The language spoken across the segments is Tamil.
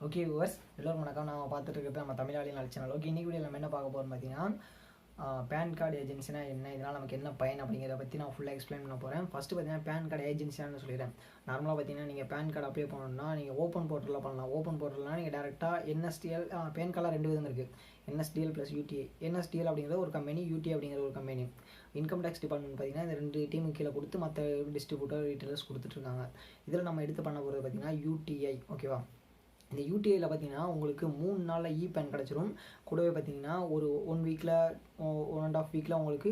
ஓகே வியூவர்ஸ் எல்லோரும் வணக்கம். நான் பார்த்துட்டு இருக்கிறது நம்ம தமிழாளினால் சேனல். ஓகே, இன்னைக்கு வீடியோ நம்ம என்ன பார்க்க போகிறோம் பார்த்தீங்கன்னா, பேன் கார்டு ஏஜென்சினா என்ன, இதனால் நமக்கு என்ன பயன் அப்படிங்கிறத பற்றி நான் ஃபுல்லாக எக்ஸ்பிளைன் பண்ண போகிறேன். ஃபஸ்ட்டு பார்த்தீங்கன்னா பேன் கார்டு ஏஜென்சியானு சொல்லிடுறேன். நார்மலாக பார்த்தீங்கன்னா நீங்கள் பேன் கார்டு அப்ளை பண்ணணும்னா நீங்கள் ஓப்பன் போர்ட்டலில் பண்ணலாம். ஓப்பன் போர்ட்டல்னால் நீங்கள் டேரெக்டாக என்எஸ்டிஎல் பேன் கார்டில் 2 விதம் இருக்குது, என்எஸ்டிஎல் ப்ளஸ் யூடிஏ. என்எஸ்டிஎல் அப்படிங்கிற ஒரு கம்பெனி, யூடிஏ அப்படிங்கிற ஒரு கம்பெனி. இன்கம் டேக்ஸ் டிபார்ட்மெண்ட் பார்த்தீங்கன்னா இந்த 2 டீமுக்கு கீழே கொடுத்து மற்ற டிஸ்ட்ரிபியூட்டர் ரீட்டெயிலர்ஸ் கொடுத்துட்ருக்காங்க. இதில் நம்ம எடுத்து பண்ண போகிறது பார்த்தீங்கன்னா யூடிஐ. ஓகேவா, இந்த யூடிஐயில் பார்த்தீங்கன்னா உங்களுக்கு 3 நாளில் பேன் கிடச்சிரும். கூடவே பார்த்தீங்கன்னா ஒரு 1 வீக்கில் 1.5 வீக்கில் உங்களுக்கு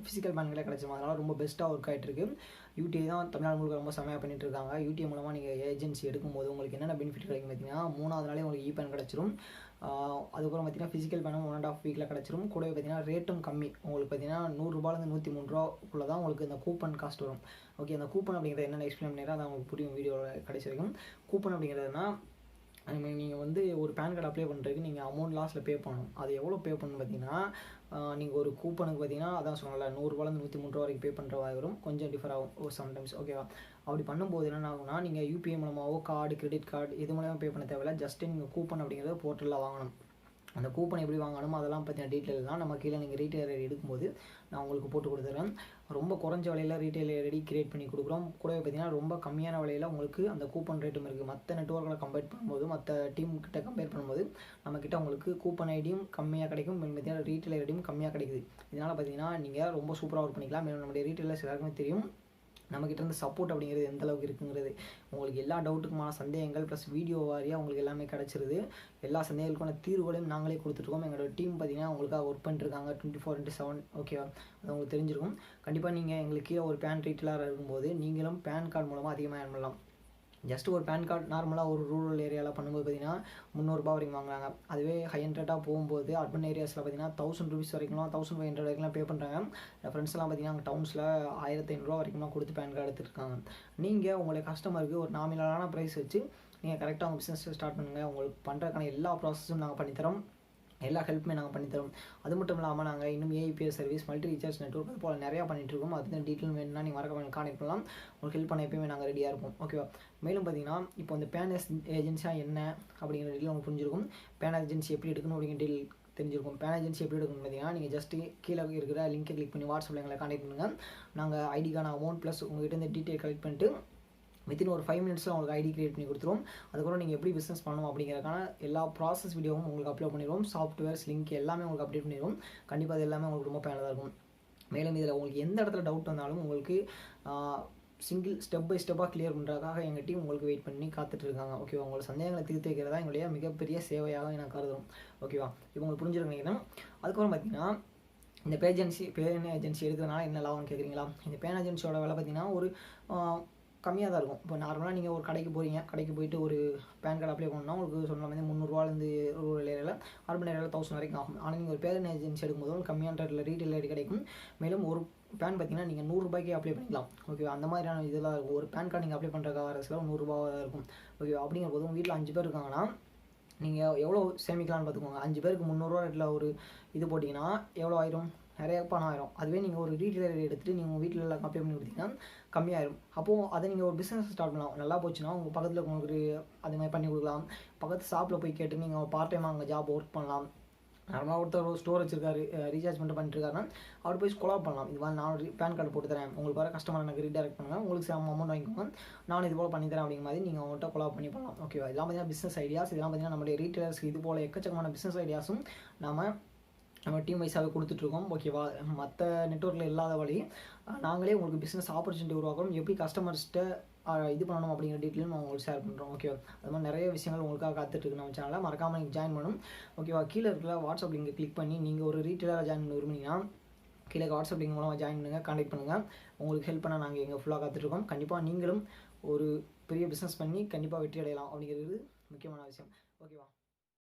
ஃபிசிக்கல் பேன்களே கிடச்சிரும். அதனால் ரொம்ப பெஸ்ட்டாக ஒர்க் ஆகிட்டுருக்கு. யூடிஐ தான் தமிழ்நாடு முழுக்க ரொம்ப செமையாக பண்ணிட்டு இருக்காங்க. யூடிஐ மூலமாக நீங்கள் ஏஜென்சி எடுக்கும்போது உங்களுக்கு என்னென்ன பெனிஃபிட் கிடைக்கும் பார்த்தீங்கன்னா, 3ஆவது நாளே உங்களுக்கு பேன் கிடச்சிரும். அதுக்கப்புறம் பார்த்தீங்கன்னா ஃபிசிக்கல் பேனும் 1.5 வீக்கில் கிடச்சிரும். கூடவே பார்த்தீங்கன்னா ரேட்டும் கம்மி. உங்களுக்கு பார்த்தீங்கன்னா 100 ரூபாயிலேருந்து 103 ரூபாக்குள்ளே தான் உங்களுக்கு இந்த கூப்பன் காஸ்ட் வரும். ஓகே, அந்த கூப்பன் அப்படிங்கிறது என்னென்ன எக்ஸ்பிளைன் பண்ணிடுறேன், அதை உங்களுக்கு புரியும் வீடியோவில் கடைசி வரைக்கும். கூப்பன் அப்படிங்கிறதுனா நீங்கள் வந்து ஒரு பேன் கார்டு அப்ளை பண்ணுறதுக்கு நீங்கள் அமௌண்ட் லாஸ்ட்டில் பே பண்ணணும். அது எவ்வளோ பே பண்ணணும் பார்த்தீங்கன்னா, நீங்கள் ஒரு கூப்பனுக்கு பார்த்தீங்கன்னா அதான் சொன்னல 100 ரூபாயிலேருந்து 103 ரூபா வரைக்கும் பே பண்ணுற மாதிரி வரும். கொஞ்சம் டிஃபர் ஆகும் ஒரு சம்டைம்ஸ். ஓகேவா, அப்படி பண்ணும்போது என்ன ஆகும்னா, நீங்கள் யூபிஐ மூலமாகவோ கார்டு, கிரெடிட் கார்டு இது மூலமாக பே பண்ண தேவையில்லை. ஜஸ்ட்டு நீங்கள் கூப்பன் அப்படிங்கிறத போர்ட்டலில் வாங்கணும். அந்த கூப்பன் எப்படி வாங்கணுமோ அதெல்லாம் பற்றின டீட்டெயில் தான் நம்ம கீழே நீங்கள் ரீட்டைலர் எடுக்கும்போது நான் உங்களுக்கு போட்டு கொடுத்துறேன். ரொம்ப குறைஞ்ச விலையில் ரீட்டைலர் ரெடி கிரியேட் பண்ணி கொடுக்குறோம். கூடவே பார்த்தீங்கன்னா ரொம்ப கம்மியான விலையில் உங்களுக்கு அந்த கூப்பன் ரேட்டும் இருக்குது. மற்ற நெட்வொர்க்கில் கம்பேர் பண்ணும்போது, மற்ற டீம் கிட்ட கம்பேர் பண்ணும்போது நம்மக்கிட்ட உங்களுக்கு கூப்பன் ஐடியும் கம்மியாக கிடைக்கும், பார்த்தீங்கன்னா ரீட்டைலர் ஐடியும் கம்மியாக கிடைக்குது. இதனால் பார்த்தீங்கன்னா நீங்கள் ரொம்ப சூப்பராக ஒர்க் பண்ணிக்கலாம். மேலும் நம்மளுடைய ரீட்டைலர்ஸ் எல்லாருக்குமே தெரியும் நம்மக்கிட்ட இருந்து சப்போர்ட் அப்படிங்கிறது எந்த அளவுக்கு இருக்குங்கிறது. உங்களுக்கு எல்லா டவுட்டுக்குமான சந்தேகங்கள் ப்ளஸ் வீடியோ வாரியாக உங்களுக்கு எல்லாமே கிடச்சிருது. எல்லா சந்தேகங்களுக்கான தீர்வுகளையும் நாங்களே கொடுத்துட்ருக்கோம். எங்களோட டீம் பார்த்தீங்கன்னா உங்களுக்காக ஒர்க் பண்ணிட்டுருக்காங்க 24/7. ஓகேவா, அது உங்களுக்கு தெரிஞ்சிருக்கும். கண்டிப்பாக நீங்கள் எங்களுக்கு கீழே ஒரு பேன் ரீட்டெயிலராக இருக்கும்போது நீங்களும் பேன் கார்டு மூலமாக அதிகமாக ஏர்ன் பண்ணலாம். ஜஸ்ட் ஒரு பேன் கார்டு நார்மலாக ஒரு ரூரல் ஏரியாவில் பண்ணும்போது பார்த்தீங்கன்னா 300 ரூபா வரைக்கும் வாங்குறாங்க. அதுவே ஹை ஹண்ட்ரடாக போகும்போது அர்பன் ஏரியாஸில் பார்த்தீங்கன்னா 1000 ரூபீஸ் வரைக்கும்லாம் 1500 வரைக்கும்லாம் பே பண்ணுறாங்க. என் ஃப்ரெண்ட்ஸ்லாம் பார்த்தீங்கன்னா அங்கே டவுன்ஸில் 1500 ரூபா வரைக்கும்லாம் கொடுத்து பேன் கார்டு எடுத்துருக்காங்க. நீங்கள் உங்களுடைய கஸ்டமருக்கு ஒரு நாமினலான ப்ரைஸ் வச்சு நீங்கள் கரெக்டாக உங்கள் பிஸ்னஸ் ஸ்டார்ட் பண்ணுங்கள். உங்களுக்கு பண்ணுறதுக்கான எல்லா ப்ராசஸும் நாங்கள் பண்ணித்தரோம், எல்லா ஹெல்ப்புமே நாங்கள் பண்ணித்தரோம். அது மட்டும் இல்லாமல் நாங்கள் இன்னும் AIBS service, multi recharge network அது போல் நிறையா பண்ணிகிட்ருக்கோம். அது டீட்டெயில் வேணும்னா நீங்கள் மறக்காம கான்டெக்ட் பண்ணலாம். உங்களுக்கு ஹெல்ப் பண்ண எப்பயுமே நாங்கள் ரெடியாக இருப்போம். ஓகேவா, மேலும் பார்த்தீங்கன்னா இப்போ இந்த பேன் ஏஜென்சியாக என்ன அப்படிங்கிற டீட்டெயில் உங்களுக்கு புரிஞ்சிருக்கும். பேன் ஏஜென்சி எப்படி எடுக்கணும் அப்படிங்கிற டீட்டெயில் தெரிஞ்சிருக்கும். பேன் ஏஜென்சி எப்படி எடுக்கணும் பார்த்தீங்கன்னா, நீங்கள் ஜஸ்ட்டு கீழே இருக்கிற லிங்கை கிளிக் பண்ணி வாட்ஸ்அப்பில் எங்களை கான்டெக்ட் பண்ணுங்கள். நாங்கள் ஐடிக்கான அமௌண்ட் ப்ளஸ் உங்கள்கிட்ட இந்த டீட்டெயில் கலெக்ட் பண்ணிட்டு வித்தின் ஒரு 5 மினிட்ஸில் உங்களுக்கு ஐடி கிரியேட் பண்ணி கொடுத்துருவோம். அதுக்கப்புறம் நீங்கள் எப்படி பிஸ்னஸ் பண்ணணும் அப்படிங்கிறதுக்கான எல்லா ப்ராசஸ் வீடியோவும் உங்களுக்கு அப்லோட் பண்ணிடுவோம். சாஃப்ட்வேர்ஸ் லிங்க் எல்லாமே உங்களுக்கு அப்டேட் பண்ணிடுவோம். கண்டிப்பாக அது எல்லாமே உங்களுக்கு ரொம்ப பயனுள்ளதாக இருக்கும். மேலும் இதில் உங்களுக்கு எந்த இடத்துல டவுட் வந்தாலும் உங்களுக்கு ஸ்டெப் பை ஸ்டெப்பாக கிளியர் பண்ணுறதுக்காக எங்கள் டீம் உங்களுக்கு வெயிட் பண்ணி காத்துட்ருக்காங்க. ஓகேவா, உங்களோட சந்தேகங்களை தீர்த்து வைக்கிறதா எங்களுடைய மிகப்பெரிய சேவையாக நான் கருதுகிறோம். ஓகேவா, இப்போ உங்களுக்கு புரிஞ்சுருக்கீங்கன்னா அதுக்கப்புறம் பார்த்தீங்கன்னா இந்த பேன் ஏஜென்சி எடுக்கிறதுனால என்ன லாபம்னு கேட்குறீங்களா? இந்த பேன் ஏஜென்சியோட விலை பார்த்தீங்கன்னா ஒரு கம்மியாக தான் இருக்கும். இப்போ நார்மலாக நீங்கள் ஒரு கடைக்கு போகிறீங்க, கடைக்கு போயிட்டு ஒரு பேன் கார்டு அப்ளை பண்ணணும்னா உங்களுக்கு சொன்ன மாதிரி 300 ரூபாலேருந்து ரூரல் ஏரியாவில், அர்பன் ஏரியாவில் 1000 வரைக்கும் ஆகும். ஆனால் நீங்கள் ஒரு பேன் ஏஜென்சி எடுக்கும்போது உங்களுக்கு கம்மியான ரேட்டில் ரீட்டைல் ரேட் கிடைக்கும். மேலும் ஒரு பேன் பார்த்தீங்கன்னா நீங்கள் 100 ரூபாய்க்கு அப்ளை பண்ணிக்கலாம். ஓகே, அந்த மாதிரியான இதெல்லாம் இருக்கும். ஒரு பேன் கார்டு நீங்கள் அப்ளை பண்ணுறதுக்காக சில 100 ரூபா தான் இருக்கும். ஓகே, அப்படிங்கிற போது உங்கள் வீட்டில் 5 பேர் இருக்காங்கன்னா நீங்கள் எவ்வளோ சேமிக்கலாம்னு பார்த்துக்கோங்க. 5 பேருக்கு 300 ரூபா ரேட்டில் ஒரு இது போட்டிங்கன்னா எவ்வளோ ஆயிரும்? நிறைய பணம் ஆயிரும். அதுவே நீங்கள் ஒரு ரீட்டைலர் எடுத்துகிட்டு நீங்கள் உங்கள் வீட்டில் எல்லாம் அப்ளை பண்ணி கொடுத்தீங்கன்னா கம்மியாயிரும். அப்போது அதை நீங்கள் ஒரு பிஸ்னஸ் ஸ்டார்ட் பண்ணலாம். நல்லா போச்சுன்னா உங்கள் பக்கத்தில் உங்களுக்கு அது மாதிரி பண்ணி கொடுக்கலாம். பக்கத்து ஷாப்பில் போய் கேட்டு நீங்கள் பார்ட் டைமாக அங்கே ஜாப் ஒர்க் பண்ணலாம். நார்மலாக ஒருத்தர் ஒரு ஸ்டோர் வச்சிருக்காரு, ரீசார்ஜ் பண்ணிட்டு இருக்காருன்னா அவர் போய் கொலாப் பண்ணலாம். இது மாதிரி நான் பேன் கார்டு போட்டு தரேன், உங்களுக்கு வர கஸ்டமர் எனக்கு ரீடைரக்ட் பண்ணுங்கள், உங்களுக்கு சம் அமௌண்ட் வாங்கிக்கோங்க, நான் இது போல் பண்ணித்தரேன் அப்படிங்கிற மாதிரி நீங்கள் அவங்கள்ட்ட கொலாப் பண்ணி பண்ணலாம். ஓகேவா, இதெல்லாம் பார்த்தீங்கன்னா பிஸ்னஸ் ஐடியாஸ். இதெல்லாம் பார்த்தீங்கன்னா நம்மளுடைய ரீட்டைலர்ஸ் இது போல் எக்கச்சக்கமான பிஸ்னஸ் ஐடியாஸும் நம்ம டீம் வைஸாகவே கொடுத்துட்ருக்கோம். ஓகேவா, மற்ற நெட்வொர்க்கில் இல்லாத வழி நாங்களே உங்களுக்கு பிஸ்னஸ் ஆப்பர்ச்சுனிட்டி உருவாக்குறோம். எப்படி கஸ்டமர்ஸ்கிட்ட இது பண்ணணும் அப்படிங்கிற டீட்டெயிலும் நான் உங்களுக்கு ஷேர் பண்ணுறோம். ஓகேவா, அது மாதிரி நிறைய விஷயங்கள் உங்களுக்காக காத்துட்ருக்கு நம்ம சேனலில். மறக்காமல் நீங்கள் ஜாயின் பண்ணணும். ஓகேவா, கீழே இருக்கிற வாட்ஸ்அப் லிங்கை கிளிக் பண்ணி நீங்கள் ஒரு ரீட்டைலராக ஜாயின் பண்ண விரும்புனீங்கன்னா கீழே வாட்ஸ்அப் லிங்க் மூலமாக ஜாயின் பண்ணுங்கள், கான்டெக்ட் பண்ணுங்கள். உங்களுக்கு ஹெல்ப் பண்ண நாங்கள் எங்கள் ஃபுல்லாக காத்துட்ருக்கோம். கண்டிப்பாக நீங்களும் ஒரு பெரிய பிஸ்னஸ் பண்ணி கண்டிப்பாக வெற்றி அடையலாம் அப்படிங்கிறது முக்கியமான விஷயம். ஓகேவா.